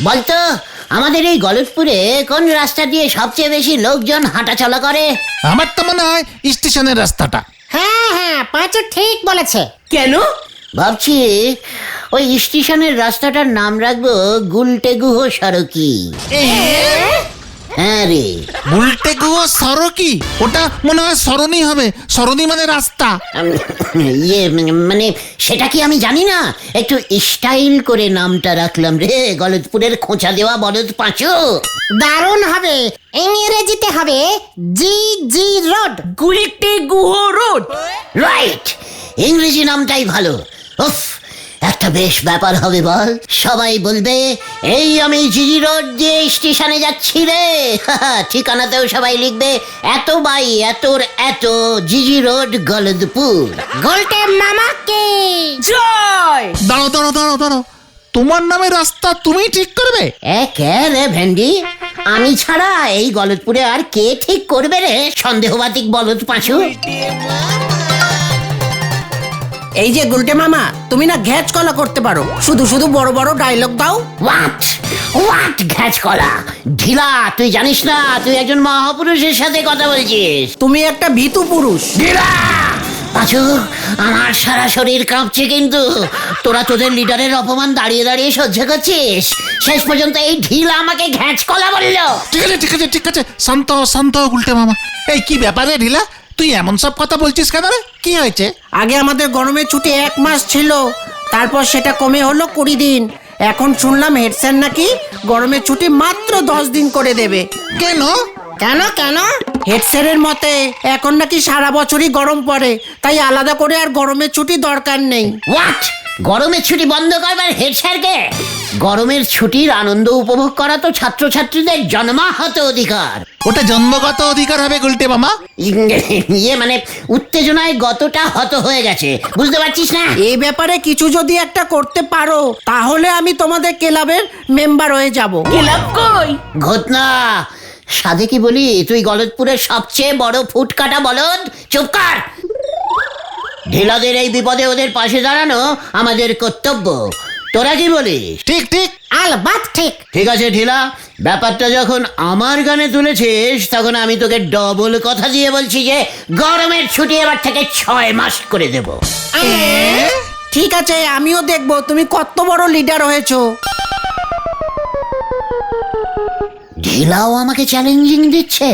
বলতো আমাদের এই গলতপুরে কোন রাস্তা দিয়ে সবচেয়ে বেশি লোকজন হাঁটাচলা করে? আমার তো মনে হয় স্টেশনের রাস্তাটা। হ্যাঁ হ্যাঁ, পাঁচু ঠিক বলেছে। কেন? ভাবছি ওই স্টেশনের রাস্তাটার নাম রাখবো গুলটে গুহ সড়কি। হ্যাঁ রে, উল্টে গুয়ো সরকি, ওটা মনে হয় সরণি হবে। সরণি মানে রাস্তা। মানে সেটা কি আমি জানি না, একটু স্টাইল করে নামটা রাখলাম রে, গলতপুরের খোঁচা দেওয়া বলদ পাঁচু। দারুণ হবে। ইংরেজিতে হবে জি জি road. Gulte Guha road. Right, ইংরেজি নামটাই ভালো। উফ, একটা বেশ ব্যাপার হবে বল। সবাই বলবে এই আমি জিজি রোড দিয়ে স্টেশনে যাচ্ছি রে। ঠিকানাতেও সবাই লিখবে এত বাই এতর এত জিজি রোড গলদপুর। গোলটে মামাকে জয়। দাঁড়ো দাঁড়ো দাঁড়ো দাঁড়ো, তোমার নামে রাস্তা তুমি ঠিক করবে? কে রে ভেন্ডি, আমি ছাড়া এই গলদপুরে আর কে ঠিক করবে রে সন্দেহবাতিক বলদ পাঁচু? এই যে গুলটে মামা, তুমি না ঘ্যাচ কলা করতে পারো, শুধু শুধু বড় বড় ডায়লগ দাও। হোয়াট হোয়াট ঘ্যাচ কলা? ঢিলা, তুই জানিস না তুই একজন মহাপুরুষের সাথে কথা বলছিস। তুমি একটা ভীতু পুরুষ। ঢিলা পাঁচু, আমার সারা শরীর কাঁপছে কিন্তু। তোরা তোদের লিডারের অপমান দাঁড়িয়ে দাঁড়িয়ে সহ্য করছিস, শেষ পর্যন্ত এই ঢিলা আমাকে ঘ্যাচ কলা বললো। ঠিক আছে ঠিক আছে ঠিক আছে, শান্ত হও, শান্ত হও উল্টে মামা। এই কি ব্যাপারে ঢিলা, তুই এমন সব কথা বলছিস কেন রে? কি হয়েছে? আগে আমাদের গরমের ছুটি 1 মাস ছিল, তারপর সেটা কমে হলো 20 দিন। এখন শুনলাম হেড স্যার নাকি গরমের ছুটি মাত্র 10 দিন করে দেবে। কেন? কেন কেন? হেড স্যারের মতে এখন নাকি সারা বছরই গরম পড়ে, তাই আলাদা করে আর গরমের ছুটি দরকার নেই। হোয়াট? গরমের ছুটি বন্ধ করবার হেড স্যারকে? গরমের ছুটির আনন্দ উপভোগ করা তো ছাত্রছাত্রীদের জন্মাহত অধিকার। ওটা জন্মগত অধিকার হবে গুলটে মামা। মানে উত্তেজনায় গতটা হত হয়ে গেছে, বুঝতে পারছিস না? এই ব্যাপারে কিছু যদি একটা করতে পারো তাহলে আমি তোমাদের ক্লাবের মেম্বার হয়ে যাব। ক্লাব কই? ঘটনা সাধে কি বলি, তুই গলতপুরের সবচেয়ে বড় ফুটকাটা বলদ। চুপ কর। ঢিলাদের এই বিপদে ওদের পাশে দাঁড়ানো আমাদের কর্তব্য। তোরা কি বলিস? ঠিক ঠিক। আলবাত ঠিক। ঠিক আছে ঢিলা, ব্যাপারটা যখন আমার গানে তুলেছিস তখন আমি তোকে ডবল কথা দিয়ে বলছি যে গরমের ছুটি এবার থেকে 6 মাস করে দেব। ঠিক আছে, আমিও দেখব তুমি কত বড় লিডার হয়েছো। ঢিলাও আমাকে চ্যালেঞ্জিং দিচ্ছে।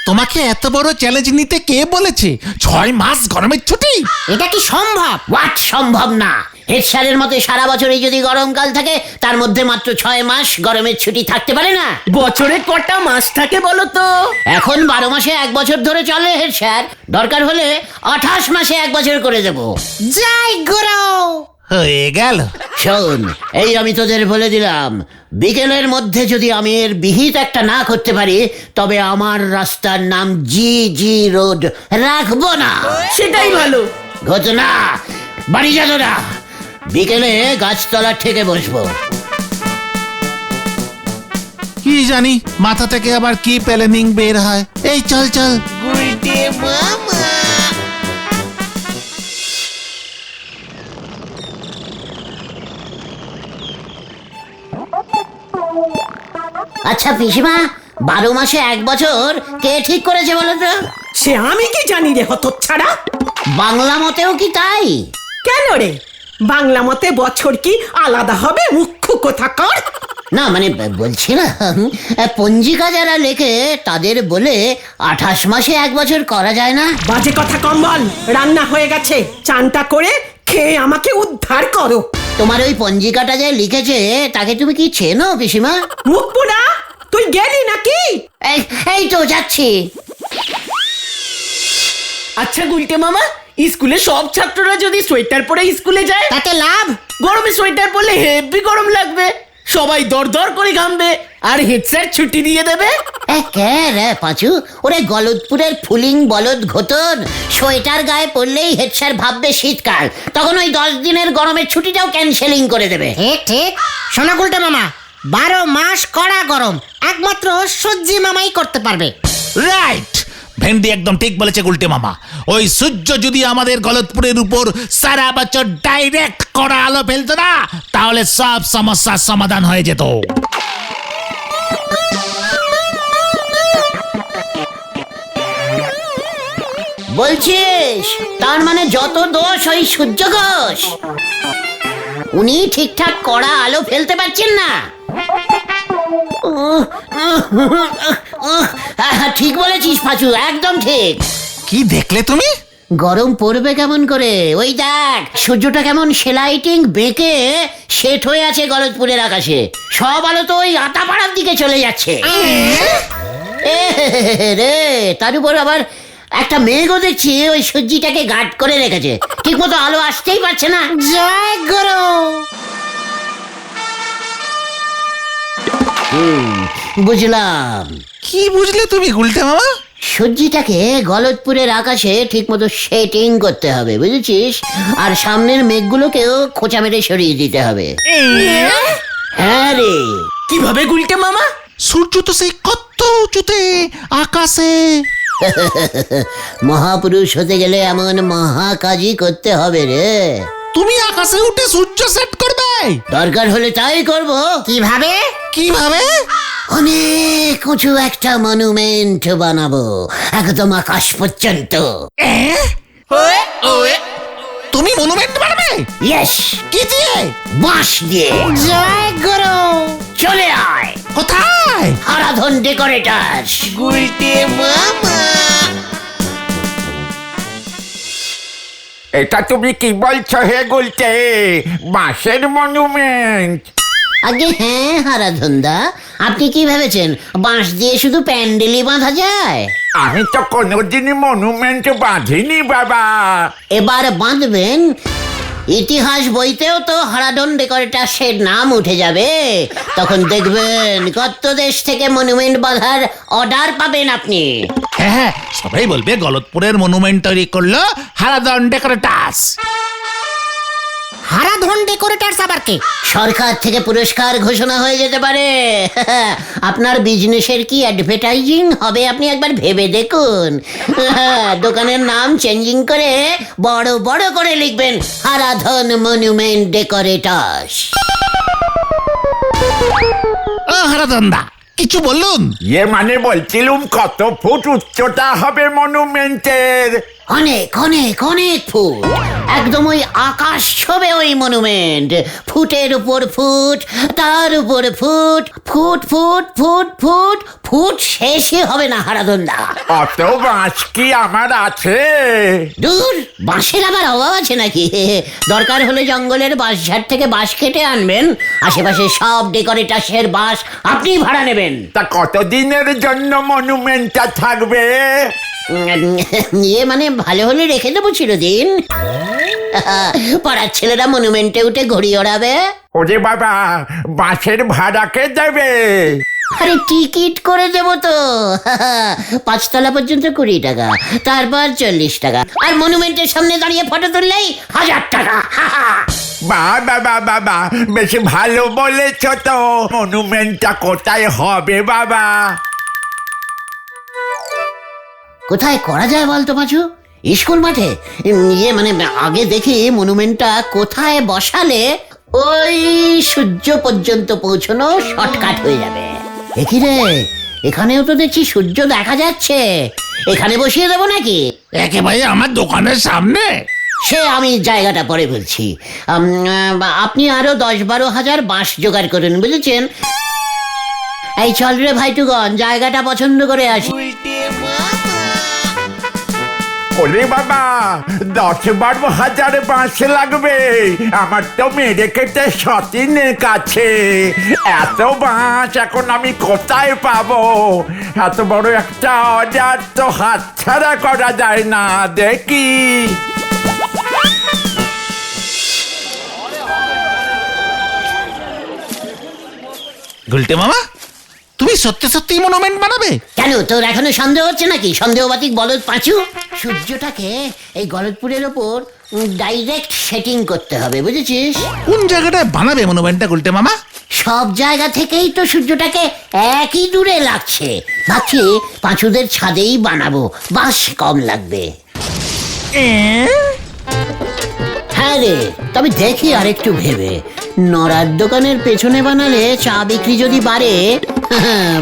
তোমাকে এত বড় চ্যালেঞ্জ নিতে কে বলেছে? 6 মাস গরমের ছুটি? এটা কি সম্ভব? হোয়াট সম্ভব না? হেড স্যারের মতে সারা বছরই যদি গরমকাল থাকে তার মধ্যে মাত্র 6 মাস গরমের ছুটি থাকতে পারে না? বছরে কটা মাস থাকে বলো তো? এখন 12 মাসে 1 বছর ধরে চলে হেড স্যার, দরকার হলে 28 মাসে 1 বছর করে দেব। জয় গুরু। হয়ে গেল। শোন, এই আমি তোদের বলে দিলাম, বিকেলের মধ্যে যদি আমি এর বিহিত একটা না করতে পারি তবে আমার রাস্তার নাম জি জি রোড রাখবো না। সেটাই ভালো। ঘটনা, বাড়ি যা তোরা, বিকেলে গাছতলা থেকে বসবো। কি জানি মাথা থেকে আবার কি প্ল্যানিং বের হয়। এই চল চল। আচ্ছা পিসিমা, 12 মাসে 1 বছর কে ঠিক করেছে বলো তো? সে আমি কি জানি রে হতচ্ছাড়া। বাংলা মতেও কি তাই? কেন রে, বাংলা মতে বছর কি আলাদা হবে? মুখ্য কোথাকার। না মানে বলছিলাম, পঞ্জিকা যারা লেখে তাদের বলে 28 মাসে 1 বছর করা যায় না? বাজে কথা কম বল। রান্না হয়ে গেছে, চানটা করে খেয়ে আমাকে উদ্ধার করো। তোমার ওই পঞ্জিকাটা যে লিখেছে তাকে তুমি কি চেনো পিসিমা? মুখ পোড়া, তুই গেলি নাকি? এই তো যাচ্ছি। আচ্ছা গুলটে মামা, স্কুলে সব ছাত্ররা যদি সোয়েটার পরে স্কুলে যায় তাতে লাভ? গরমে সোয়েটার পরলে হেভি গরম লাগবে, সবাই দরদর করে ঘামবে, আর হেড স্যার ছুটি দিয়ে দেবে। কে রে পাঁচু? ওরে গলতপুরের ফুলিং বলদ ঘোতন, সোয়েটার গায়ে পড়লেই হেড স্যার ভাববে শীতকাল, তখন ওই 10 দিনের গরমের ছুটিটাও ক্যান্সেলিং করে দেবে। ঠিক ঠিক। শোনো গুলটে মামা, 12 মাস কড়া গরম একমাত্র সূর্যি মামাই করতে পারবে। রাইট, ভেন্ডি একদম ঠিক বলেছে গুলটে মামা। ওই সূর্য যদি আমাদের গলতপুরের উপর সারা বছর ডাইরেক্ট কড়া আলো ফেলতো না, তাহলে সব সমস্যার সমাধান হয়ে যেত। বলছিস তার মানে যত দোষ ওই সূর্য ঘোষ। উনি ঠিকঠাক কড়া আলো ফেলতে পারছেন না। ঠিক বলেছিস পাঁচু, একদম ঠিক। কি দেখলে তুমি? গরম পড়বে কেমন করে, ওই দেখ সূর্যটা কেমন সেলাইটিং বেঁকে সেট হয়ে আছে গলতপুরের আকাশে। সব আলো তো ওই আতাপাড়ার দিকে চলে যাচ্ছে। এ রে, তার উপর আবার একটা মেঘও দেখছি ওই সূর্যটাকে গার্ড করে রেখেছে, ঠিক মতো আলো আসতেই পারছে না। জয় গুরু। বুঝলাম। কি বুঝলে তুমি গুলটে মামা? সূর্যটাকে গলতপুরের আকাশে ঠিক মতো সেটিং করতে হবে, বুঝেছিস? আর সামনের মেঘগুলোকেও খোঁচা মেরে সরিয়ে দিতে হবে। হ্যাঁ রে। কিভাবে গুলটে মামা? সূর্য তো সেই কত উঁচুতে আকাশে। মহাপুরুষ হতে গেলে এমন মহাকাজই করতে হবে রে। তুমি আকাশে উঠে সূর্য সেট করবে? দরকার হলে তাই করব। কিভাবে? কিভাবে? অনেক উঁচু একটা মনুমেন্ট বানাবো, একদম আকাশ পর্যন্ত। তুমি মনুমেন্ট বানাবে? ইয়েস। কি দিয়ে? বাঁশ দিয়ে। জয় গুরু। চলে আয়। কোথায়? হারাধন ডেকোরেটার্স। এটা তুমি কি বলছো হে গুলটে? বাঁশের মনুমেন্ট? আগে হ্যাঁ হারাধনদা, আপনি কি ভেবেছেন বাঁশ দিয়ে শুধু প্যান্ডেলই বাঁধা যায়? আমি তো কোনোদিনই মনুমেন্ট বাঁধিনি বাবা। এবার বাঁধবেন। ইতিহাস বইতেও তো হারাধন ডেকোরেটার্সের নাম উঠে যাবে। তখন দেখবেন কত দেশ থেকে মনুমেন্ট বাঁধার অর্ডার পাবেন আপনি। হ্যাঁ, সবাই বলবে গলতপুরের মনুমেন্ট তৈরি করলো হারাধন ডেকোরেটার্স। হারাধন ডেকোরেটার্স আবার কে? সরকার থেকে পুরস্কার ঘোষণা হয়ে যেতে পারে। আপনার বিজনেসের কি অ্যাডভার্টাইজিং হবে আপনি একবার ভেবে দেখুন। দোকানের নাম চেঞ্জিং করে বড় বড় করে লিখবেন হারাধন মনুমেন্ট ডেকোরেটার্স। ও হারাধন দা, কিছু বলুন? মানে বলছিলুম কত ফুট উচ্চতা হবে মনুমেন্টের? অনেক অনেক অনেক ফুট, একদম ওই আকাশ ছবে ওই মনুমেন্ট। ফুটের উপর ফুট, তার উপর foot, foot foot foot foot foot শেষই হবে না হারাধনদা। অত বাঁশ কি আমার আছে? দূর, বাঁশের আবার অভাব আছে নাকি? দরকার হলে জঙ্গলের বাঁশঝাড় থেকে বাঁশ কেটে আনবেন। আশেপাশে সব ডেকোরেটার্সের বাঁশ আপনি ভাড়া নেবেন। তা কতদিনের জন্য মনুমেন্টটা থাকবে? মানে ভালো হলে রেখে দেবো চিরদিন। পাড়ার ছেলেরা মনুমেন্টে উঠে ঘুড়ি ওড়াবে। ওরে বাবা, বাঁশের ভাড়া কে দেবে? আরে টিকিট করে দেবো তো। 5 তলা পর্যন্ত 20 টাকা, তারপর 40 টাকা, আর মনুমেন্টের সামনে দাঁড়িয়ে ফটো তুললেই 1000 টাকা। বাবা বাবা, বেশি ভালো বলেছ তো। মনুমেন্টটা কোথায় হবে বাবা? কোথায় করা যায় বলতো পাঁচু? স্কুল মাঠে? মানে আগে দেখি মনুমেন্টটা কোথায় বসালে ওই সূর্য পর্যন্ত পৌঁছানো শর্টকাট হয়ে যাবে। দেখি রে, এখানেও তো দেখছি সূর্য দেখা যাচ্ছে। এখানে বসিয়ে দেবো নাকি? একেবারে আমার দোকানের সামনে? সে আমি জায়গাটা পরে বলছি। আপনি আরো 10-12 হাজার বাঁশ জোগাড় করুন, বুঝেছেন? এই চল রে ভাইটুগন, জায়গাটা পছন্দ করে আসি। ওরে বাবা, 10-12 হাজার বাঁশ লাগবে। আমার তো মেরে কেটে সতীনের কাছে। এত বাঁশ এখন আমি কোথায় পাবো? এত বড় একটা অর্ডার তো হাতছাড়া করা যায় না। দেখি গুলটে মামা, তুমি সত্যি সত্যি মনুমেন্ট বানাবে? কেন, তোর এখনো সন্দেহ হচ্ছে নাকি? সন্দেহবাতিক বলদ পাঁচু। সূর্যটাকে এই গলতপুরের ওপর ডাইরেক্ট সেটিং করতে হবে, বুঝেছিস? কোন জায়গাটায় বানাবে মনুমেন্টটা গুলটে মামা? সব জায়গা থেকেই তো সূর্যটাকে একই দূরে লাগছে। ভাবছি পাঁচুদের ছাদেই বানাবো, বাস কম লাগবে। হ্যাঁ রে, তবে দেখি আরেকটু ভেবে। নড়ার দোকানের পেছনে বানালে চা বিক্রি যদি বাড়ে,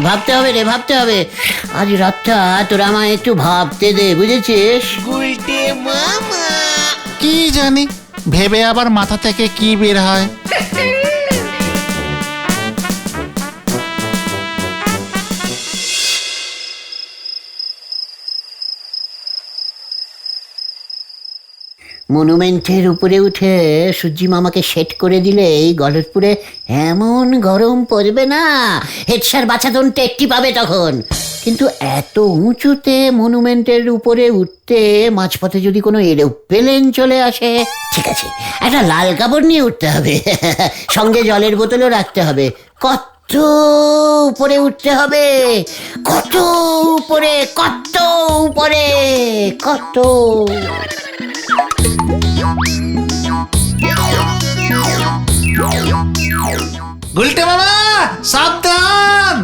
ভাবতে হবে রে, ভাবতে হবে। আজ রাতটা তোরা আমায় একটু ভাবতে দে, বুঝেছিস? কি জানি ভেবে আবার মাথা থেকে কি বের হয়। মনুমেন্টের উপরে উঠে সূর্যি মামাকে সেট করে দিলেই গলতপুরে এমন গরম পড়বে না, হেডস্যার বাছাধন টেকটি পাবে তখন। কিন্তু এত উঁচুতে মনুমেন্টের উপরে উঠতে মাঝপথে যদি কোনো এরোপ্লেন চলে আসে, ঠিক আছে একটা লাল কাপড় নিয়ে উঠতে হবে, সঙ্গে জলের বোতলও রাখতে হবে। কত উপরে উঠতে হবে, কত উপরে, কত উপরে, কত। গুলটে মামা সাবধান!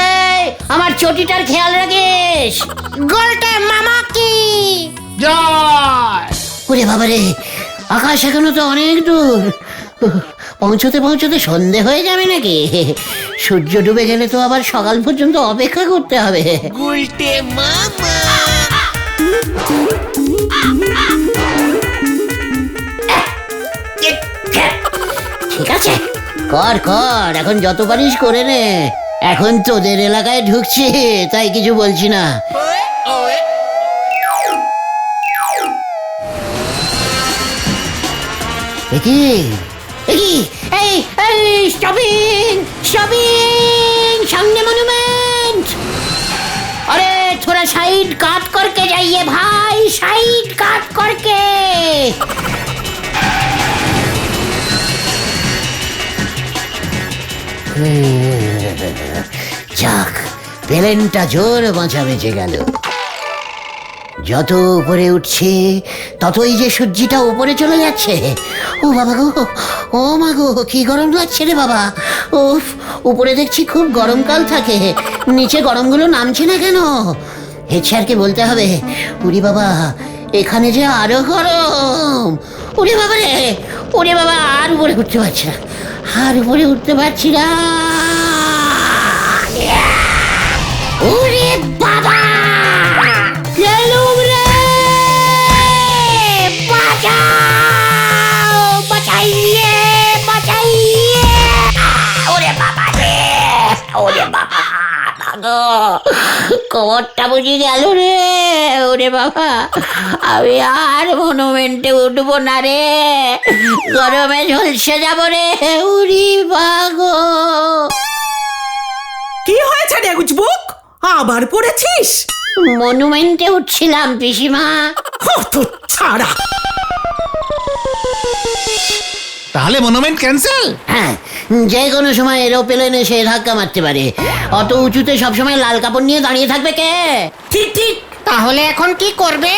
এই আমার চটিটার খেয়াল রাখিস। গোলটে মামা কি? জয়! ওরে বাবারে, আকাশ এখনো তো অনেক দূর। পৌঁছতে পৌঁছতে সন্ধে হয়ে যাবে নাকি? সূর্য ডুবে গেলে তো আবার সকাল পর্যন্ত অপেক্ষা করতে হবে। ঠিক আছে, কর কর, এখন যত পারিস করে নে। এখন তোদের এলাকায় ঢুকছি, তাই কিছু বলছি না। একি একি, এই এই স্টপিং স্টপিং, সামনে মনুমেন্ট। अरे थोड़ा साइड काट करके जाइए भाई, साइड काट करके। যাক, প্লেনটা জোর বাঁচা বেঁচে গেল। যত উপরে উঠছি ততই যে সূর্যিটা উপরে চলে যাচ্ছে। ও বাবা গো, ও মা গো, কি গরম লাগছে রে বাবা। উফ, উপরে দেখছি খুব গরমকাল থাকে, নিচে গরমগুলো নামছে না কেন? হেডস্যারকে বলতে হবে। উরি বাবা, এখানে যে আরো গরম। ওরে বাবা রে, ওরে বাবা, আর উপরে উঠতে পারছি না, আর উপরে উঠতে পারছি না। ওরে বাবা, গেলুম রে, বাঁচাও, বাঁচাইয়ে, বাঁচাইয়ে। ওরে বাবা রে, ওরে বাবা, ভাগো, কোমরটা বুঝে গেল রে। ওরে বাবা, আমি আর মনুমেন্টে উঠবো না রে, গরমে ঝলসে যাবো রে। উরি ভাগো। কি হয়েছে রে গুজবুক? আবার পড়েছিস? মনুমেন্টে উঠছিলাম পিসিমা। কত ছাড়া! তাহলে মনুমেন্ট ক্যান্সেল? হ্যাঁ, যে কোনো সময় এরোপ্লেন এসে ধাক্কা মারতে পারে। অত উঁচুতে সবসময় লাল কাপড় নিয়ে দাঁড়িয়ে থাকবে কে? ঠিক ঠিক। তাহলে এখন কি করবে?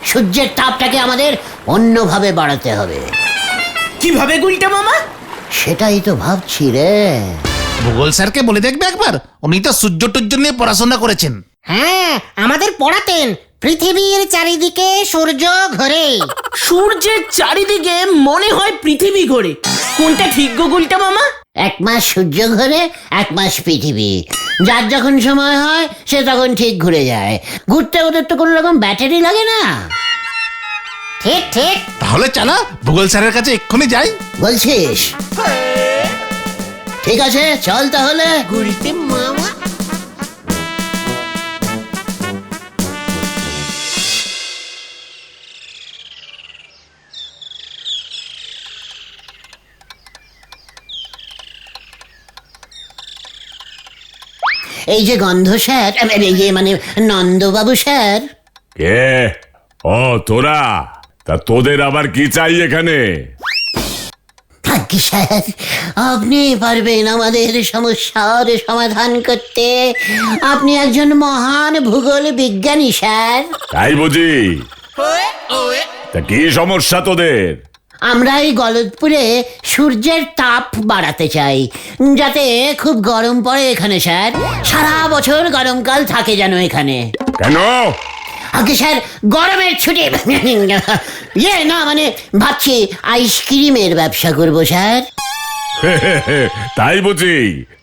সূর্যের তাপটাকে আমাদের অন্যভাবে বাড়াতে হবে। কিভাবে গুলটে মামা? সেটাই তো ভাবছি রে। ভূগোল স্যারকে বলে দেখবে একবার, উনি তো সূর্য টুর্য নিয়ে পড়াশোনা করেছেন। হ্যাঁ, আমাদের পড়াতেন পৃথিবীর চারিদিকে সূর্য ঘোরে। সূর্যের চারিদিকে মনে হয় পৃথিবী ঘোরে। কোনটা ঠিক গো গুলটে মামা? এক মাস সূর্য ঘোরে, এক মাস পৃথিবী। যার যখন সময় হয় সে তখন ঠিক ঘুরে যায়। ঘুরতে ওদের তো কোনো রকম ব্যাটারি লাগে না। ঠিক ঠিক। তাহলে চলো ভূগোল স্যারের কাছে এক্ষুনি যাই। বলছিস? ঠিক আছে, চল তাহলে। গুলটে মামা। এই যে গন্ধ স্যার, ইয়ে মানে নন্দবাবু স্যার। কে? ও তোরা, তা তোদের আবার কি চাই এখানে? আজ্ঞে স্যার, আপনি পারবেন আমাদের সমস্যার সমাধান করতে। আপনি একজন মহান ভূগোল বিজ্ঞানী স্যার। তাই বুঝি? তা কি সমস্যা তোদের? আমরা এই গলতপুরে সূর্যের তাপ বাড়াতে চাই, যাতে খুব গরম পড়ে এখানে স্যার। সারা বছর গরমকাল থাকে যেন এখানে। কেন? আগে স্যার, গরমের ছুটি ইয়ে না, মানে ভাবছি আইসক্রিমের ব্যবসা করবো স্যার। তাই বুঝি?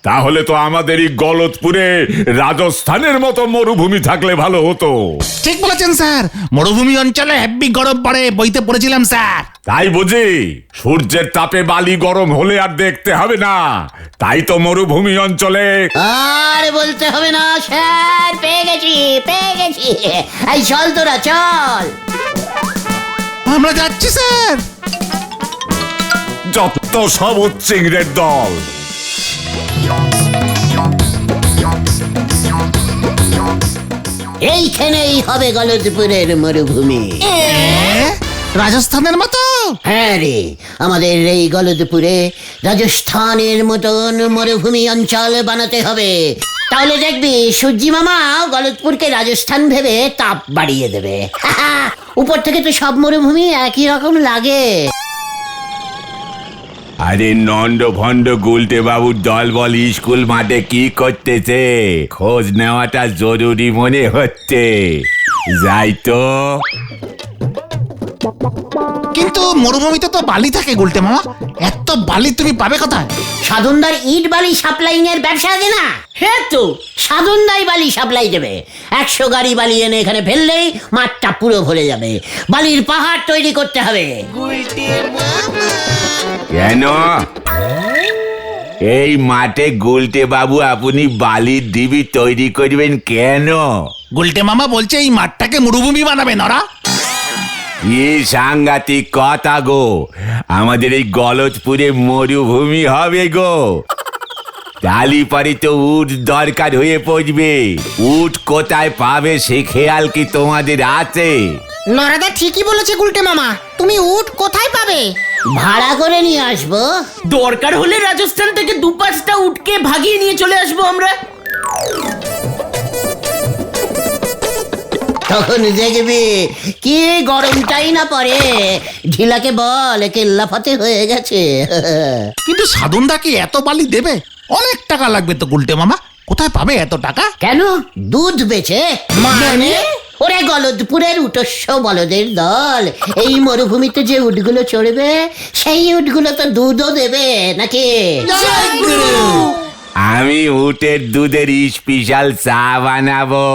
তাহলে তো আমাদের এই গলতপুরে রাজস্থানের মতো মরুভূমি থাকলে ভালো হতো। ঠিক বলেছেন স্যার, মরুভূমি অঞ্চলে হেব্বি গরম পড়ে, বইতে পড়েছিলাম স্যার। তাই বুঝি? সূর্যের তাপে বালি গরম হলে আর দেখতে হবে না, তাই তো মরুভূমি অঞ্চলে। আর বলতে হবে না স্যার, পেয়ে গেছি। এই চল তোরা চল। আমরা যাচ্ছি স্যার। যত সব উচ্চিংড়ের দল। এইখানেই হবে গলতপুরের মরুভূমি। রাজস্থানের মতো? হ্যাঁ রে, আমাদের এই গলতপুরে রাজস্থানের মতন মরুভূমি অঞ্চল বানাতে হবে। তাহলে দেখবি সূর্যি মামা গলতপুরকে রাজস্থান ভেবে তাপ বাড়িয়ে দেবে। উপর থেকে তো সব মরুভূমি একই রকম লাগে। আরে নন্দ ভন্ড গুলটে বাবুর দল বল স্কুল মাঠে কি করতেছে? খোঁজ নেওয়াটা জরুরি মনে হচ্ছে। যাই তো। কিন্তু মরুভূমিতে তো বালি থাকে গুলটে মামা, এত বালি তুমি পাবে কোথায়? সাধনদার ইট বালি সাপ্লাইং এর ব্যবসা আছে না? হ্যাঁ তো, সাধনদাই বালি সাপ্লাই দেবে। 100 গাড়ি বালি এনে এখানে ফেললেই মাঠটা পুরো ভরে যাবে। বালির পাহাড় তৈরি করতে হবে। কেন? এই মাঠে গুলটে বাবু আপনি বালির ডিবি তৈরি করবেন কেন? গুলটে মামা বলছে এই মাঠটাকে মরুভূমি বানাবেন ওরা। কি সাংঘাতিক কথা গো! আমাদের এই গলতপুরে মরুভূমি হবে গো। তালি পরে তো উট দরকার হয়ে পড়বে। উট কোথায় পাবে সে খেয়াল কি তোমাদের আছে? নরাদা ঠিকই বলেছে গুলটে মামা, তুমি উট কোথায় পাবে? ভাড়া করে নিয়ে আসবো। দরকার হলে রাজস্থান থেকে 2-5টা উটকে ভাগিয়ে নিয়ে চলে আসবো আমরা। তখন দেখবি কি গরমটাই না পড়ে। ঢিলাকে বল কেল্লাফাতে হয়ে গেছে। কিন্তু সাধনদা কি এত বালি দেবে? অনেক টাকা লাগবে তো গুলটে মামা, কোথায় পাবে এত টাকা? কেন? দুধ বেচে। মানে ওরে গলতপুরের উটস্য বলদের দল, এই মরুভূমিতে যে উটগুলো চড়বে সেই উটগুলো তো দুধও দেবে নাকি? আমি উটের দুধের স্পেশাল চা বানাবো।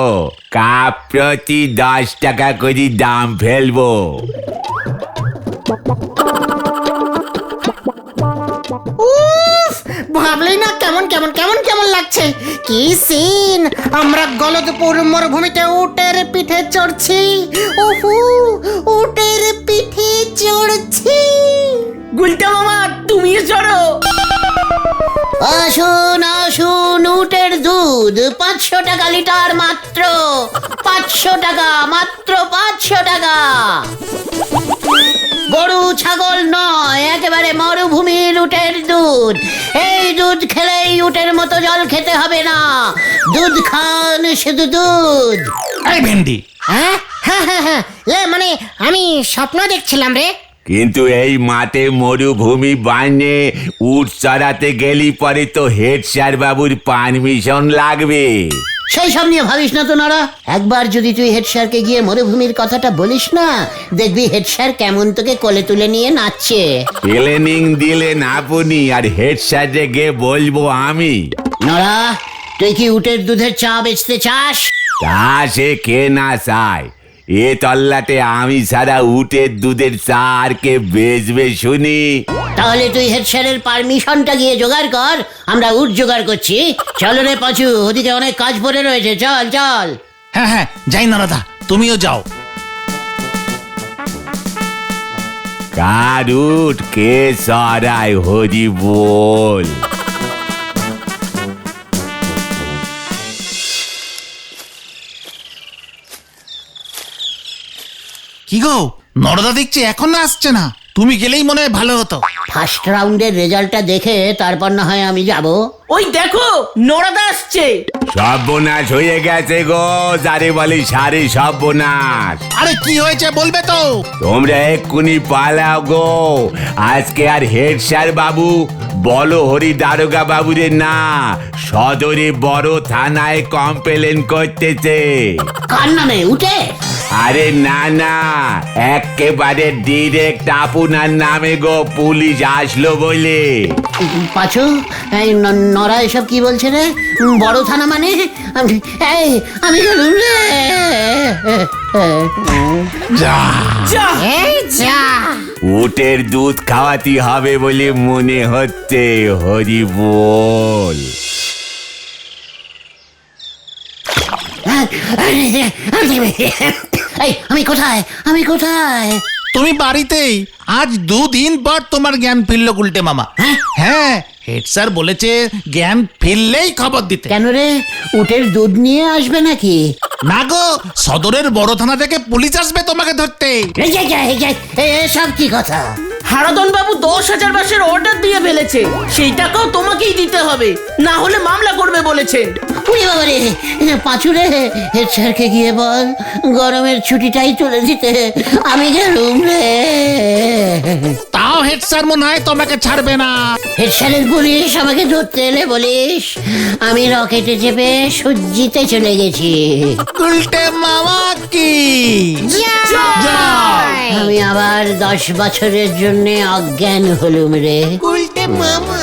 কাপ প্রতি 10 টাকা করে দাম ফেলবো। উফ, ভাবলেই না কেমন কেমন কেমন কেমন লাগছে। কি সিন! আমরা গলতপুর মরুভূমিতে উটের পিঠে চড়ছি। ওহু, উটের পিঠে চড়ছি। গুলটা মামা তুমিও চড়ো। আসুন আসুন, উটের দুধ 500 টাকা লিটার মাত্র। 500 টাকা মাত্র, 500 টাকা। গরু ছাগল নয়, একেবারে মরুভূমির উটের দুধ। এই দুধ খেলেই উটের মতো জল খেতে হবে না। দুধ খান, শুধু দুধ। এই ভেন্ডি, হ্যাঁ হ্যাঁ হ্যাঁ হ্যাঁ, মানে আমি স্বপ্ন দেখছিলাম রে। কিন্তু এই মাঠে মরুভূমি বানিয়ে উট চড়াতে গেলি পরে তো হেড স্যার বাবুর পারমিশন লাগবে। সেই সব নিয়ে ভাবিস না তো নরা। একবার যদি তুই হেড স্যারকে গিয়ে মরুভূমির কথাটা বলিস না, দেখবি হেড স্যার কেমন তোকে কোলে তুলে নিয়ে নাচছে। প্লেনিং দিলেন আপনি আর হেড স্যারে গিয়ে বলবো আমি। নরা, তুই কি উটের দুধের চা বেচতে চাস? তা সে কে না চায়? এ তল্লাটে আমি ছাড়া উটের দুধের চা আর কে বেচবে শুনি? তাহলে তুই হেড স্যারের পারমিশনটা গিয়ে জোগাড় কর, আমরা উট জোগাড় করছি। চল রে পাঁচু, ওদিকে অনেক কাজ পড়ে রয়েছে, চল চল। হ্যাঁ হ্যাঁ যাই নারাদা, তুমিও যাও। কার উট কে সরাই হরি বল। কি গো, নরদা দেখছি এখনো আসছে না। তুমি গেলেই মনে হয় ভালো হতো। ফার্স্ট রাউন্ডের রেজাল্টটা দেখে তারপর না হয় আমি যাব। ওই দেখো নরাদা আসছে। সর্বনাশ হয়ে গেছে গো, যারে বলি সারে সর্বনাশ। আরে কি হয়েছে বলবে তো? তোমরা এক্ষুনি পালাও গো। আজকে আর হেড স্যার বাবু বলো হরি দারোগা বাবুরে না, সদরে বড় থানায় কমপ্লেন করতেছে। কার নামে? উঠে? আরে না না, একেবারে ডিরেক্ট আপনার নামে গো, পুলিশ আসলো বলে। পাঁচু, এই নরা এসব কি বলছে রে? বড় থানা মানে? আমি গেলুম রে। এই যা উটের দুধ খাওয়াতে হবে বলে মনে হচ্ছে, হরি বল। আমি কোথায়? তুমি বাড়িতেই। আজ 2 দিন পর তোমার জ্ঞান ফিরলো গুলটে মামা। হ্যাঁ, হেড স্যার বলেছে জ্ঞান ফিরলেই খবর দিতে। কেন রে, উটের দুধ নিয়ে আসবে নাকি? না গো, সদরের বড় থানা থেকে পুলিশ আসবে তোমাকে ধরতে। এসব কি কথা? হারাধন বাবু 10,000 বাসের অর্ডার দিয়ে ফেলেছে, সেই টাকাও তোমাকেই দিতে হবে, না হলে মামলা করবে বলেছেন। উনি বাবা রে, পাঁচু রে, হেড স্যারকে গিয়ে বল গরমের ছুটিটাই তুলে দিতে। আমি গেলুম রে। তাও হেড স্যার মনে হয় তোমাকে ছাড়বে না। হেড স্যারের পুলিশ আমাকে ধরতে এলে বলিস, আমি রকেটে চেপে সজ্জিতে চলে গেছি। গুলটে মামা কি আমি আবার 10 বছরের জন্য অজ্ঞান হলুম রে। গুলটে মামা।